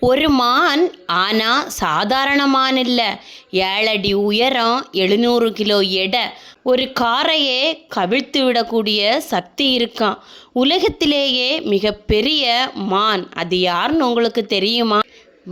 ஒரு மான். ஆனால் சாதாரண மான் இல்லை. 7 அடி உயரம், 700 கிலோ எடை. ஒரு காரையே கவிழ்த்து விடக்கூடிய சக்தி இருக்கான். உலகத்திலேயே மிகப்பெரிய மான் அது யாருன்னு உங்களுக்கு தெரியுமா?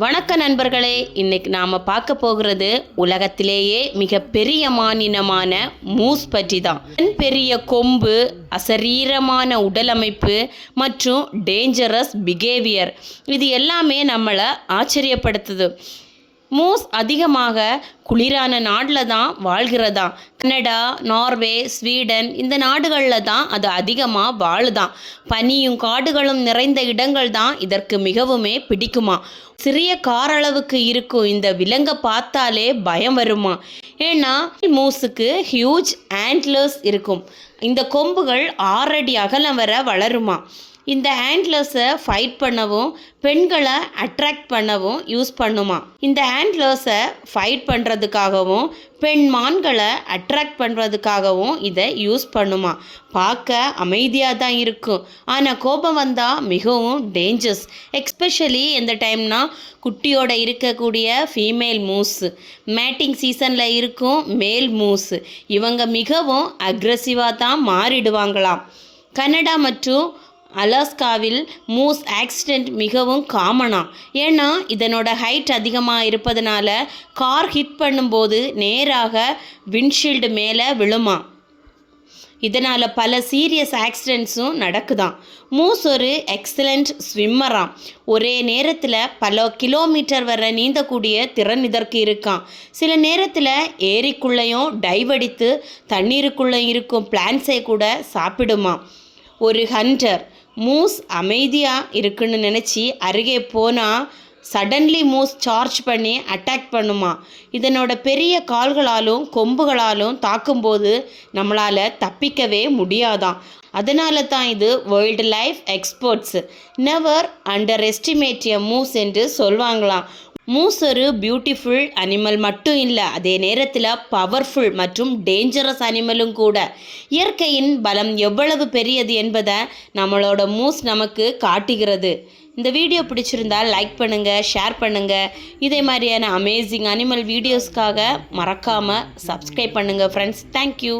வணக்க நண்பர்களே, இன்னைக்கு நாம் பார்க்க போகிறது உலகத்திலேயே மிகப்பெரிய மானினமான மூஸ் பற்றி தான். பெரிய கொம்பு, அசரீரமான உடலமைப்பு மற்றும் டேஞ்சரஸ் பிஹேவியர், இது எல்லாமே நம்மளை ஆச்சரியப்படுத்துது. மூஸ் அதிகமாக குளிரான நாட்டில் தான் வாழ்கிறதா. கனடா, நார்வே, ஸ்வீடன் இந்த நாடுகளில் தான் அது அதிகமாக வாழுதான். பனியும் காடுகளும் நிறைந்த இடங்கள் தான் இதற்கு மிகவுமே பிடிக்குமா. சிறிய காரளவுக்கு இருக்கும் இந்த விலங்கை பார்த்தாலே பயம் வருமா. ஏன்னா மூஸுக்கு ஹியூஜ் ஆண்ட்லர்ஸ் இருக்கும். இந்த கொம்புகள் 6 அடி அகலம் வர வளருமா. இந்த ஆண்ட்லர்ஸை ஃபைட் பண்ணவும் பெண்களை அட்ராக்ட் பண்ணவும் யூஸ் பண்ணுமா. இந்த ஆண்ட்லர்ஸை ஃபைட் பண்ணுறதுக்காகவும் பெண் மான்களை அட்ராக்ட் பண்ணுறதுக்காகவும் இதை யூஸ் பண்ணுமா. பார்க்க அமைதியாக தான் இருக்கும், ஆனால் கோபம் வந்தால் மிகவும் டேஞ்சர்ஸ். எக்ஸ்பெஷலி எந்த டைம்னா குட்டியோட இருக்கக்கூடிய ஃபீமேல் மூஸு, மேட்டிங் சீசனில் இருக்கும் மேல் மூஸு, இவங்க மிகவும் அக்ரெசிவாக தான் மாறிடுவாங்களாம். கனடா மற்றும் அலாஸ்காவில் மூஸ் ஆக்சிடெண்ட் மிகவும் காமனாக. ஏன்னா இதனோட ஹைட் அதிகமாக இருப்பதனால கார் ஹிட் பண்ணும்போது நேராக விண்ட்ஷீல்டு மேலே விழுமா. இதனால் பல சீரியஸ் ஆக்சிடெண்ட்ஸும் நடக்குதாம். மூஸ் ஒரு எக்ஸலண்ட் ஸ்விம்மராம். ஒரே நேரத்தில் பல கிலோமீட்டர் வரை நீந்தக்கூடிய திறன் இதற்கு இருக்கான். சில நேரத்தில் ஏரிக்குள்ளேயும் டைவ் அடித்து தண்ணீருக்குள்ளே இருக்கும் பிளான்ஸை கூட சாப்பிடுமா. ஒரு ஹண்டர் மூஸ் அமைதியாக இருக்குன்னு நினச்சி அருகே போனால் சடன்லி மூஸ் சார்ஜ் பண்ணி அட்டாக் பண்ணுமா. இதனோட பெரிய கால்களாலும் கொம்புகளாலும் தாக்கும்போது நம்மளால் தப்பிக்கவே முடியாதான். அதனால தான் இது wildlife experts never underestimate a moose என்று சொல்வாங்களாம். மூஸ் ஒரு பியூட்டிஃபுல் அனிமல் மட்டும் இல்லை, அதே நேரத்தில் பவர்ஃபுல் மற்றும் டேஞ்சரஸ் அனிமலும் கூட. இயற்கையின் பலம் எவ்வளவு பெரியது என்பதை நம்மளோட மூஸ் நமக்கு காட்டுகிறது. இந்த வீடியோ பிடிச்சிருந்தால் லைக் பண்ணுங்கள், ஷேர் பண்ணுங்கள். இதே மாதிரியான அமேசிங் அனிமல் வீடியோஸ்க்காக மறக்காமல் சப்ஸ்கிரைப் பண்ணுங்கள் ஃப்ரெண்ட்ஸ். தேங்க்யூ.